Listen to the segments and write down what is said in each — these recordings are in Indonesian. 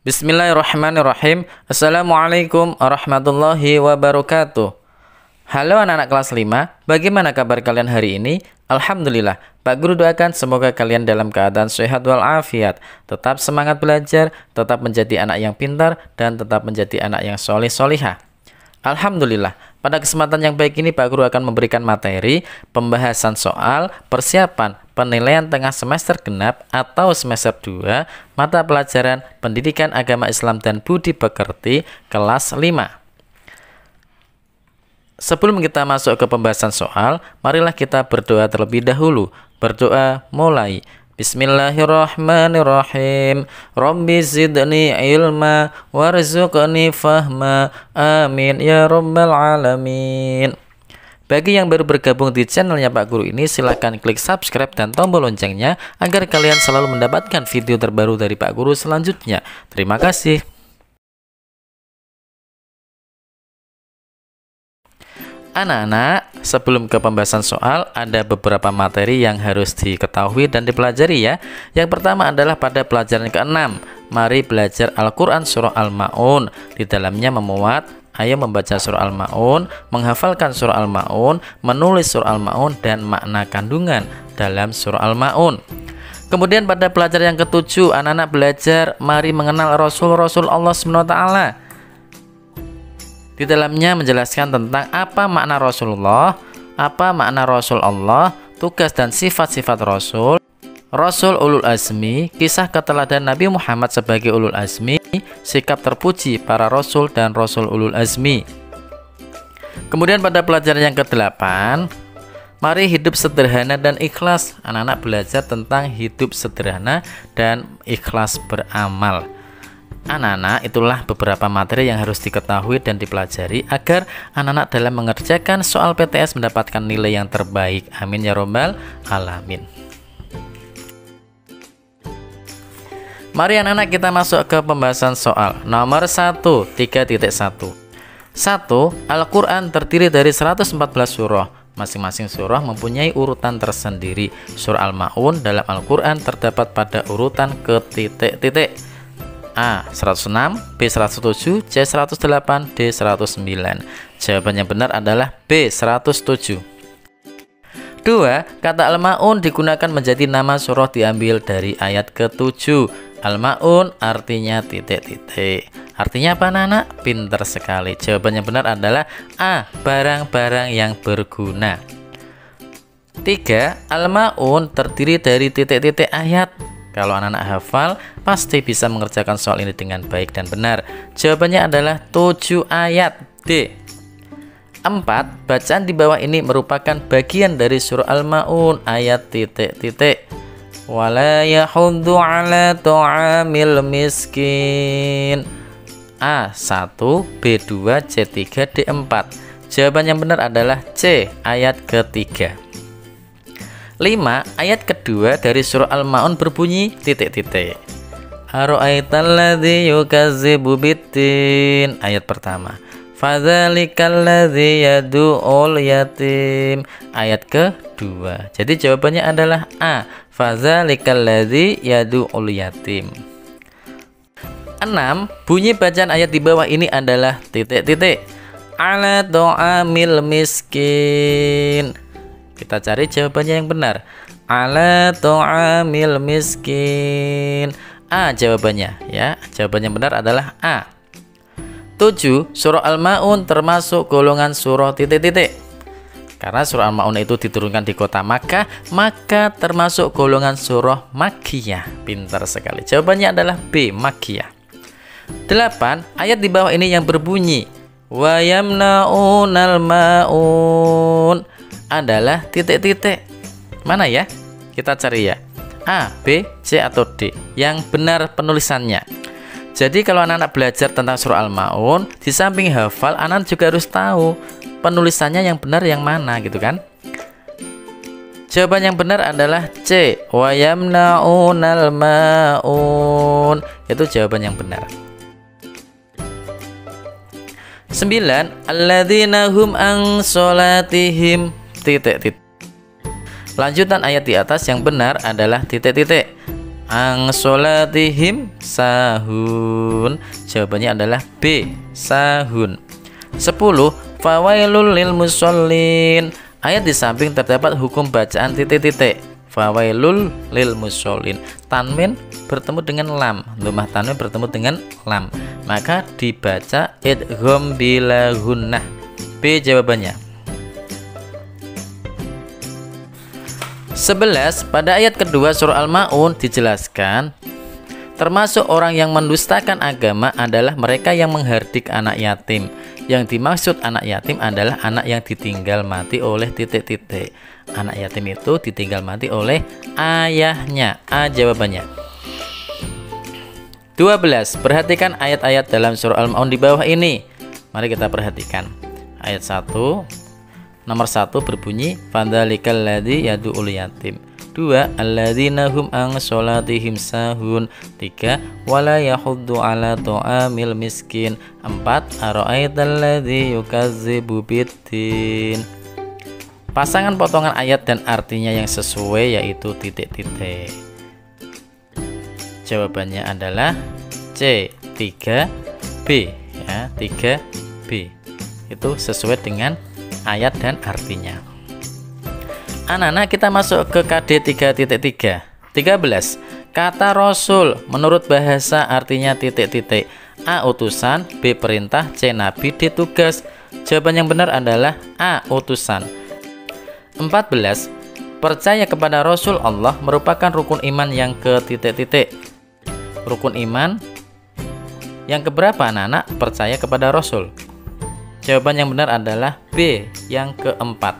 Bismillahirrahmanirrahim. Assalamualaikum warahmatullahi wabarakatuh. Halo anak-anak kelas 5, bagaimana kabar kalian hari ini? Alhamdulillah, Pak Guru doakan semoga kalian dalam keadaan sehat walafiat, tetap semangat belajar, tetap menjadi anak yang pintar, dan tetap menjadi anak yang solih-solihah. Alhamdulillah, pada kesempatan yang baik ini Pak Guru akan memberikan materi pembahasan soal persiapan penilaian tengah semester genap atau semester 2 mata pelajaran Pendidikan Agama Islam dan Budi Pekerti kelas 5. Sebelum kita masuk ke pembahasan soal, marilah kita berdoa terlebih dahulu. Berdoa mulai. Bismillahirrahmanirrahim. Rabbi zidni ilma warzuqni fahma. Amin ya rabbal alamin. Bagi yang baru bergabung di channelnya Pak Guru ini, silahkan klik subscribe dan tombol loncengnya agar kalian selalu mendapatkan video terbaru dari Pak Guru selanjutnya. Terima kasih. Anak-anak, sebelum ke pembahasan soal, ada beberapa materi yang harus diketahui dan dipelajari ya. Yang pertama adalah pada pelajaran ke-6, mari belajar Al-Quran Surah Al-Ma'un. Di dalamnya memuat, ayo membaca Surah Al-Ma'un, menghafalkan Surah Al-Ma'un, menulis Surah Al-Ma'un, dan makna kandungan dalam Surah Al-Ma'un. Kemudian pada pelajaran yang ke-7, anak-anak belajar mari mengenal Rasul-Rasul Allah SWT. Di dalamnya menjelaskan tentang apa makna Rasulullah, apa makna Rasul Allah, tugas dan sifat-sifat Rasul, Rasul Ulul Azmi, kisah keteladanan Nabi Muhammad sebagai Ulul Azmi, sikap terpuji para Rasul dan Rasul Ulul Azmi. Kemudian pada pelajaran yang ke-8, mari hidup sederhana dan ikhlas. Anak-anak belajar tentang hidup sederhana dan ikhlas beramal. Anak-anak, itulah beberapa materi yang harus diketahui dan dipelajari agar anak-anak dalam mengerjakan soal PTS mendapatkan nilai yang terbaik. Amin ya robbal alamin. Mari anak-anak kita masuk ke pembahasan soal. Nomor 1, 3.1. 1. Al-Quran terdiri dari 114 surah. Masing-masing surah mempunyai urutan tersendiri. Surah Al-Ma'un dalam Al-Quran terdapat pada urutan ketitik-titik. A. 106, B. 107, C. 108, D. 109. Jawaban yang benar adalah B. 107. 2. Kata Al-Ma'un digunakan menjadi nama surah diambil dari ayat ke-7. Al-Ma'un artinya titik-titik. Artinya apa anak-anak? Pinter sekali. Jawaban yang benar adalah A. Barang-barang yang berguna. 3. Al-Ma'un terdiri dari titik-titik ayat. Kalau anak-anak hafal, pasti bisa mengerjakan soal ini dengan baik dan benar. Jawabannya adalah 7 ayat. D. 4. Bacaan di bawah ini merupakan bagian dari surah Al-Ma'un ayat titik-titik. Wala yahuddu ala ta'amil miskin. A. 1, B2, C3, D4. Jawaban yang benar adalah C. Ayat ketiga. 5. Ayat kedua dari surah Al-Ma'un berbunyi titik-titik. Ara'aital ladzi yukazzibu biddin. Ayat pertama. Fadzalikal ladzi yad'ul yatim. Ayat kedua. Jadi jawabannya adalah A. Fadzalikal ladzi yad'ul yatim. 6. Bunyi bacaan ayat di bawah ini adalah titik-titik. Ala ta'amil miskin. Kita cari jawabannya yang benar. Ala ta'amil miskin. A jawabannya ya. Jawaban yang benar adalah A. 7. Surah Al-Ma'un termasuk golongan surah titik-titik. Karena surah Al-Ma'un itu diturunkan di kota Makkah, maka termasuk golongan surah Makkiyah. Pintar sekali. Jawabannya adalah B. Makkiyah. 8. Ayat di bawah ini yang berbunyi wa yamna'unal ma'un adalah titik-titik. Mana ya? Kita cari ya. A, B, C, atau D. Yang benar penulisannya. Jadi kalau anak-anak belajar tentang surah Al-Ma'un, di samping hafal, anak juga harus tahu penulisannya yang benar yang mana gitu kan. Jawaban yang benar adalah C. Wa yamna'unal ma'un. Itu jawaban yang benar. 9. Alladzina hum an sholatihim titik-titik. Lanjutan ayat di atas yang benar adalah titik-titik. ang sholatihim sahun. Jawabannya adalah B, sahun. 10. Fawailul lil musallin. Ayat di samping terdapat hukum bacaan titik-titik. Fawailul lil musallin. Tanwin bertemu dengan lam, lumah tanwin bertemu dengan lam, maka dibaca idgham bila gunnah. B jawabannya. 11. Pada ayat kedua surah Al-Maun dijelaskan, termasuk orang yang mendustakan agama adalah mereka yang menghardik anak yatim. Yang dimaksud anak yatim adalah anak yang ditinggal mati oleh titik-titik. Anak yatim itu ditinggal mati oleh ayahnya. A jawabannya. 12. Perhatikan ayat-ayat dalam surah Al-Maun di bawah ini. Mari kita perhatikan. Ayat 1, nomor 1 berbunyi fadzalikal ladzi yad'ul yatim. 2. Alladzina hum an sholatihim sahun. 3. Wala yahuddu ala ta'amil miskin. 4. Ara'aital ladzi yukazzibu biddin. Pasangan potongan ayat dan artinya yang sesuai yaitu titik-titik. Jawabannya adalah C, 3B ya, 3B. Itu sesuai dengan ayat dan artinya. Anak-anak, kita masuk ke KD 3.3. 13. Kata Rasul menurut bahasa artinya titik-titik. A. Utusan, B. Perintah, C. Nabi, D. Tugas. Jawaban yang benar adalah A. Utusan. 14. Percaya kepada Rasul Allah merupakan rukun iman yang ke titik-titik. Rukun iman yang keberapa anak-anak percaya kepada Rasul? Jawaban yang benar adalah B, yang keempat.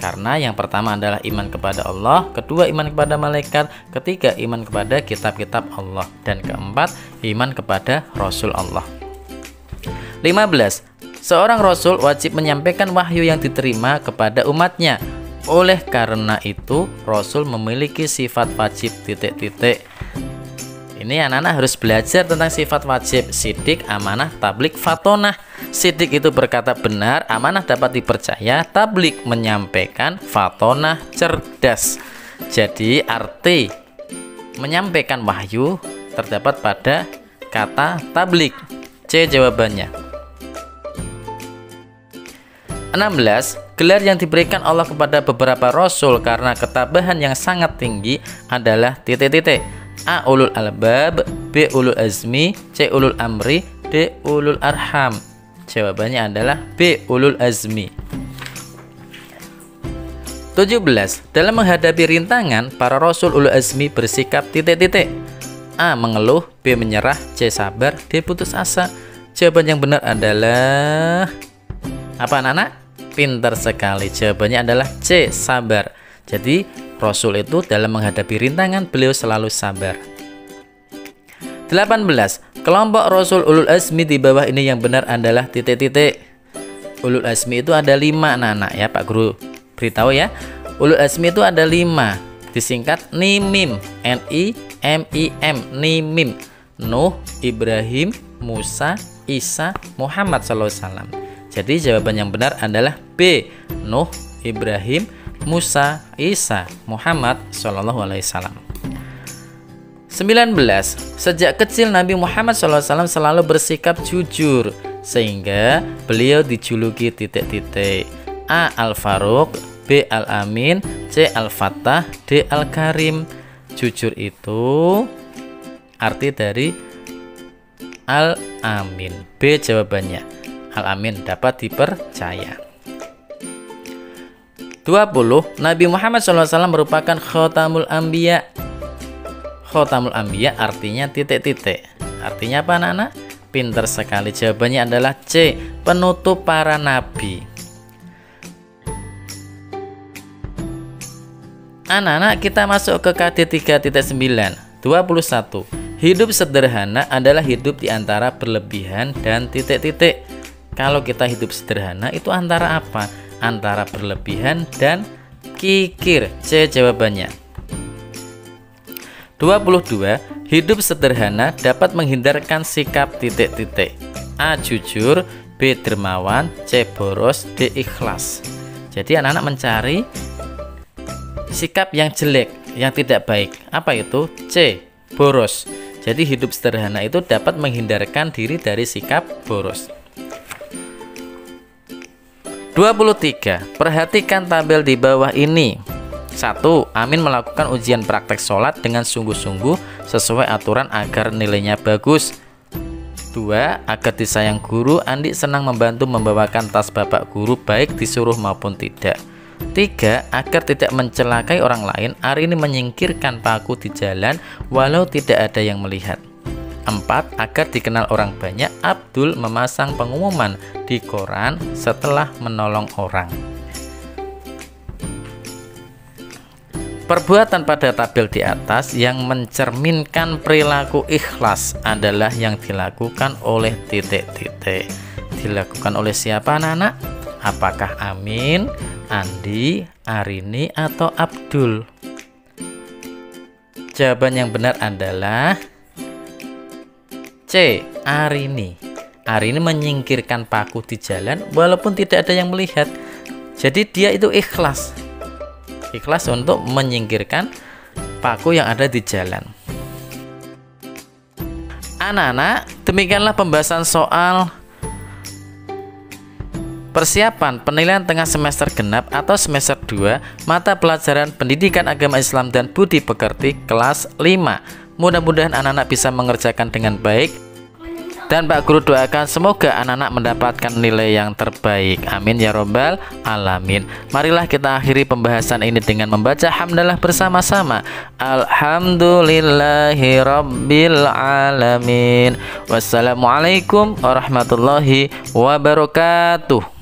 Karena yang pertama adalah iman kepada Allah, kedua iman kepada malaikat, ketiga iman kepada kitab-kitab Allah, dan keempat iman kepada Rasul Allah. 15. Seorang Rasul wajib menyampaikan wahyu yang diterima kepada umatnya. Oleh karena itu Rasul memiliki sifat wajib titik-titik. Ini anak-anak harus belajar tentang sifat wajib: sidik, amanah, tablik, fatonah. Sidik itu berkata benar, amanah dapat dipercaya, tablik menyampaikan, fatonah cerdas. Jadi arti menyampaikan wahyu terdapat pada kata tablik. C jawabannya. 16. Gelar yang diberikan Allah kepada beberapa rasul karena ketabahan yang sangat tinggi adalah titik-titik. A. Ulul albab, B. Ulul azmi, C. Ulul amri, D. Ulul arham. Jawabannya adalah B. Ulul azmi. 17. Dalam menghadapi rintangan, para rasul ulul azmi bersikap titik-titik. A. Mengeluh, B. Menyerah, C. Sabar, D. Putus asa. Jawaban yang benar adalah apa anak-anak? Pintar sekali. Jawabannya adalah C. Sabar. Jadi Rasul itu dalam menghadapi rintangan beliau selalu sabar. 18. Kelompok Rasul ulul azmi di bawah ini yang benar adalah titik-titik. Ulul azmi itu ada 5 anak-anak ya, Pak Guru beritahu ya. Ulul azmi itu ada 5, disingkat NIMIM, N-I-M-I-M, NIMIM. Nuh, Ibrahim, Musa, Isa, Muhammad SAW. Jadi jawaban yang benar adalah B. Nuh, Ibrahim, Musa, Isa, Muhammad SAW. 19. Sejak kecil Nabi Muhammad SAW selalu bersikap jujur sehingga beliau dijuluki titik-titik. A. Al-Faruq, B. Al-Amin, C. Al-Fattah, D. Al-Karim. Jujur itu arti dari Al-Amin. B jawabannya. Al-Amin dapat dipercaya. 20. Nabi Muhammad SAW merupakan Khotamul Anbiya. Khotamul Anbiya artinya titik-titik. Artinya apa anak-anak? Pintar sekali. Jawabannya adalah C. Penutup para nabi. Anak-anak, kita masuk ke KD 3.9. 21. Hidup sederhana adalah hidup di antara berlebihan dan titik-titik. Kalau kita hidup sederhana itu antara apa? Antara berlebihan dan kikir. C jawabannya. 22. Hidup sederhana dapat menghindarkan sikap titik-titik. A. Jujur, B. Dermawan, C. Boros, D. Ikhlas. Jadi anak-anak mencari sikap yang jelek, yang tidak baik. Apa itu? C. boros. Jadi hidup sederhana itu dapat menghindarkan diri dari sikap boros. 23. Perhatikan tabel di bawah ini. 1. Amin melakukan ujian praktek sholat dengan sungguh-sungguh sesuai aturan agar nilainya bagus. 2. Agar disayang guru, Andi senang membantu membawakan tas bapak guru baik disuruh maupun tidak. 3. Agar tidak mencelakai orang lain, Arini menyingkirkan paku di jalan walau tidak ada yang melihat. 4. Agar dikenal orang banyak, Abdul memasang pengumuman di koran setelah menolong orang. Perbuatan pada tabel di atas yang mencerminkan perilaku ikhlas adalah yang dilakukan oleh titik-titik. Dilakukan oleh siapa anak-anak? Apakah Amin, Andi, Arini, atau Abdul? Jawaban yang benar adalah C. Arini. Arini menyingkirkan paku di jalan walaupun tidak ada yang melihat. Jadi dia itu ikhlas. Ikhlas untuk menyingkirkan paku yang ada di jalan. Anak-anak, demikianlah pembahasan soal persiapan penilaian tengah semester genap atau semester 2 mata pelajaran Pendidikan Agama Islam dan Budi Pekerti kelas 5. Mudah-mudahan anak-anak bisa mengerjakan dengan baik, dan Pak Guru doakan semoga anak-anak mendapatkan nilai yang terbaik. Amin ya robbal alamin. Marilah kita akhiri pembahasan ini dengan membaca hamdalah bersama-sama. Alhamdulillahi rabbil alamin. Wassalamualaikum warahmatullahi wabarakatuh.